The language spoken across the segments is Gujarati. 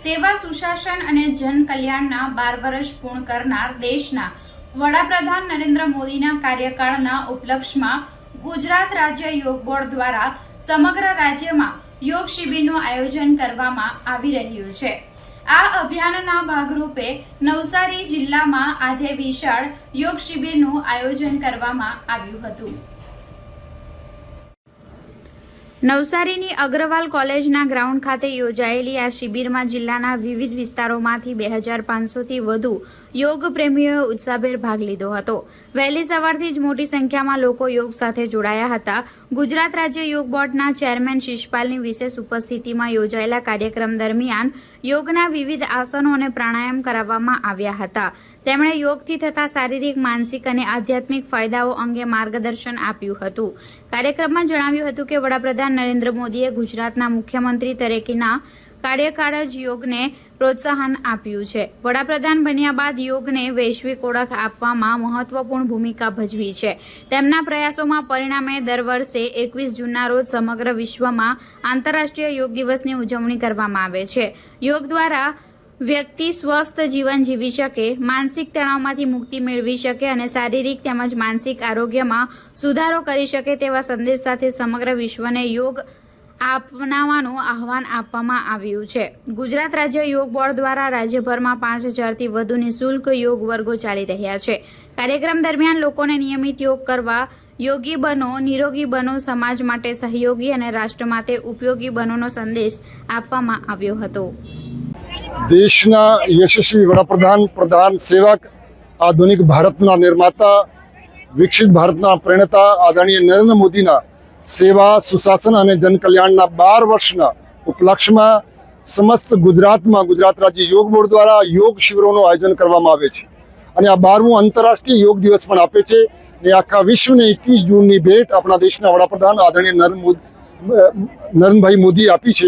સેવા સુશાસન અને જનકલ્યાણના 12 વર્ષ પૂર્ણ કરનાર દેશના વડાપ્રધાન નરેન્દ્ર મોદીના કાર્યકાળના ઉપલક્ષમાં ગુજરાત રાજ્ય યોગ બોર્ડ દ્વારા સમગ્ર રાજ્યમાં યોગ શિબિરનું આયોજન કરવામાં આવી રહ્યું છે। આ અભિયાનના ભાગરૂપે નવસારી જિલ્લામાં આજે વિશાળ યોગ શિબિરનું આયોજન કરવામાં આવ્યું હતું। નવસારીની અગ્રવાલ કોલેજના ગ્રાઉન્ડ ખાતે યોજાયેલી આ શિબિરમાં જિલ્લાના વિવિધ વિસ્તારોમાંથી 2500થી વધુ યોગ પ્રેમીઓએ ઉત્સાહભેર ભાગ લીધો હતો। વહેલી સવારથી જ મોટી સંખ્યામાં લોકો યોગ સાથે જોડાયા હતા। ગુજરાત રાજ્ય યોગ બોર્ડના ચેરમેન શિષપાલની વિશેષ ઉપસ્થિતિમાં યોજાયેલા કાર્યક્રમ દરમિયાન યોગના વિવિધ આસનો અને પ્રાણાયામ કરાવવામાં આવ્યા હતા। તેમણે યોગથી થતા શારીરિક, માનસિક અને આધ્યાત્મિક ફાયદાઓ અંગે માર્ગદર્શન આપ્યું હતું। કાર્યક્રમમાં જણાવ્યું હતું કે વડાપ્રધાન નરેન્દ્ર મોદીએ ગુજરાતના મુખ્યમંત્રી તરીકેના કાર્યકાળ જ યોગને પ્રોત્સાહન આપ્યું છે। વડાપ્રધાન બન્યા બાદ યોગને વૈશ્વિક ઓળખ આપવામાં મહત્વપૂર્ણ ભૂમિકા ભજવી છે। તેમના પ્રયાસોમાં પરિણામે દર વર્ષે 21 જૂનના રોજ સમગ્ર વિશ્વમાં આંતરરાષ્ટ્રીય યોગ દિવસની ઉજવણી કરવામાં આવે છે। યોગ દ્વારા વ્યક્તિ સ્વસ્થ જીવન જીવી શકે, માનસિક તણાવમાંથી મુક્તિ મેળવી શકે અને શારીરિક તેમજ માનસિક આરોગ્યમાં સુધારો કરી શકે તેવા સંદેશ સાથે સમગ્ર વિશ્વને યોગ અપનાવવાનું આહવાન આપવામાં આવ્યું છે। ગુજરાત રાજ્ય યોગ બોર્ડ દ્વારા રાજ્યભરમાં 5000થી વધુ નિઃશુલ્ક યોગ વર્ગો ચાલી રહ્યા છે। કાર્યક્રમ દરમિયાન લોકોને નિયમિત યોગ કરવા, યોગી બનો, નિરોગી બનો, સમાજ માટે સહયોગી અને રાષ્ટ્ર માટે ઉપયોગી બનોનો સંદેશ આપવામાં આવ્યો હતો। દેશના યશસ્વી વડાપ્રધાન, પ્રધાન સેવક, આધુનિક ભારતના નિર્માતા, વિકસિત ભારતના પ્રેરણા આદરણીય નરેન્દ્ર મોદીના સેવા સુશાસન અને જનકલ્યાણના 12 વર્ષના ઉપલક્ષમાં સમસ્ત ગુજરાતમાં ગુજરાત રાજ્ય યોગ બોર્ડ દ્વારા યોગ શિબિરોનું આયોજન કરવામાં આવે છે અને આ 12મું આંતરરાષ્ટ્રીય યોગ દિવસ પણ આપે છે અને આખા વિશ્વને 21 જૂનની ભેટ આપણા દેશના વડાપ્રધાન આદરણીય નરેન્દ્રભાઈ મોદી આપી છે।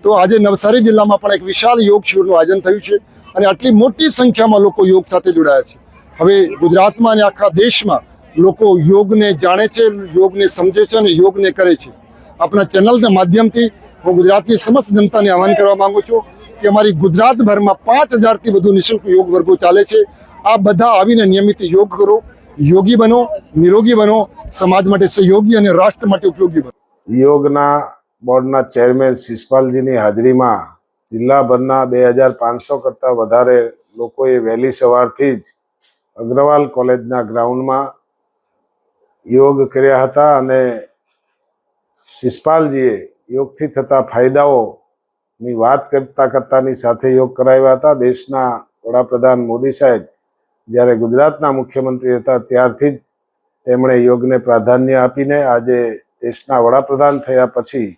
તો આજે નવસારી જિલ્લામાં પણ એક વિશાળ યોગ શિબિરનું આયોજન થયું છે અને આટલી મોટી સંખ્યામાં લોકો યોગ સાથે જોડાયા છે। હવે ગુજરાતમાં અને આખા દેશમાં લોકો યોગને જાણે છે, યોગને સમજે છે અને યોગને કરે છે। આપણા ચેનલના માધ્યમથી હું ગુજરાતની સમસ્ત જનતાને આહવાન કરવા માંગુ છું કે અમારી ગુજરાતભરમાં 5000થી વધુ નિઃશુલ્ક યોગ વર્ગો ચાલે છે। આ બધા આવીને નિયમિત યોગ કરો, યોગી બનો, નિરોગી બનો, સમાજ માટે સહયોગી અને રાષ્ટ્ર માટે ઉપયોગી બનો। યોગના બોર્ડના ચેરમેન શિષપાલજીની હાજરીમાં જિલ્લાભરના 2500 કરતાં વધારે લોકોએ વહેલી સવારથી જ અગ્રવાલ કોલેજના ગ્રાઉન્ડમાં યોગ કર્યા હતા અને શિષપાલજીએ યોગથી થતા ફાયદાઓની વાત કરતાની સાથે યોગ કરાવ્યા હતા। દેશના વડાપ્રધાન મોદી સાહેબ જ્યારે ગુજરાતના મુખ્યમંત્રી હતા ત્યારથી જ તેમણે યોગને પ્રાધાન્ય આપીને આજે દેશના વડાપ્રધાન થયા પછી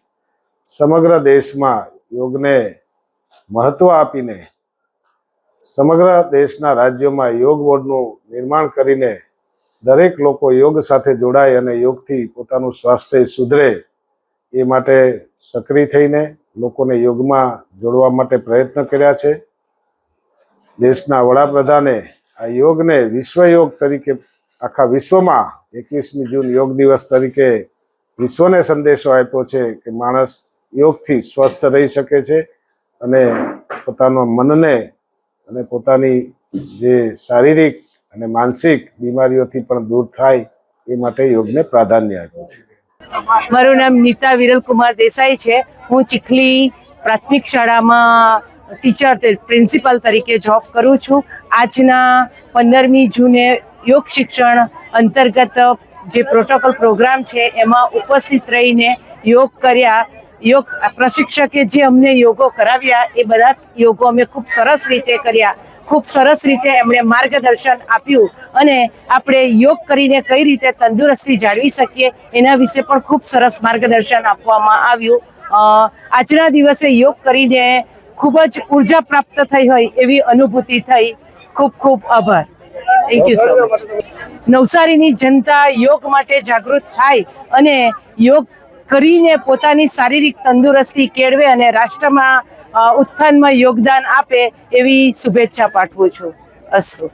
સમગ્ર દેશમાં યોગને મહત્વ આપીને સમગ્ર દેશના રાજ્યોમાં યોગ બોર્ડનું નિર્માણ કરીને દરેક લોકો યોગ સાથે જોડાય અને યોગથી પોતાનું સ્વાસ્થ્ય સુધરે એ માટે સક્રિય થઈને લોકોને યોગમાં જોડવા માટે પ્રયત્ન કર્યા છે। દેશના વડાપ્રધાને આ યોગને વિશ્વ યોગ તરીકે આખા વિશ્વમાં 21મી જૂન યોગ દિવસ તરીકે વિશ્વને સંદેશો આપ્યો છે કે માણસ યોગથી સ્વસ્થ રહી શકે છે અને પોતાના મનને અને પોતાની જે શારીરિક અને માનસિક બીમારીઓથી પણ દૂર થાય એ માટે યોગને પ્રાધાન્ય આપ્યું છે। મારું નામ નીતા વિરલ કુમાર દેસાઈ છે। હું ચીખલી પ્રાથમિક શાળામાં ટીચર પ્રિન્સિપાલ તરીકે જોબ કરું છું। આજના 15મી જૂને યોગ શિક્ષણ અંતર્ગત જે પ્રોટોકોલ પ્રોગ્રામ છે એમાં ઉપસ્થિત રહીને યોગ કર્યા। યોગ પ્રશિક્ષકે જે અમને યોગો કરાવ્યા એ બધા યોગો અમે ખૂબ સરસ રીતે કર્યા। ખૂબ સરસ રીતે એમણે માર્ગદર્શન આપ્યું અને આપણે યોગ કરીને કઈ રીતે તંદુરસ્તી જાળવી શકીએ એના વિશે પણ ખૂબ સરસ માર્ગદર્શન આપવામાં આવ્યું। આજના દિવસે યોગ કરીને ખૂબ જ ઉર્જા પ્રાપ્ત થઈ હોય એવી અનુભૂતિ થઈ। ખૂબ ખૂબ આભાર। Thank you so much. નવસારીની જનતા યોગ માટે જાગૃત થાય અને યોગ કરીને પોતાની શારીરિક તંદુરસ્તી કેળવે અને રાષ્ટ્રમાં ઉત્થાનમાં યોગદાન આપે એવી શુભેચ્છા પાઠવું છું। અસ્તુ।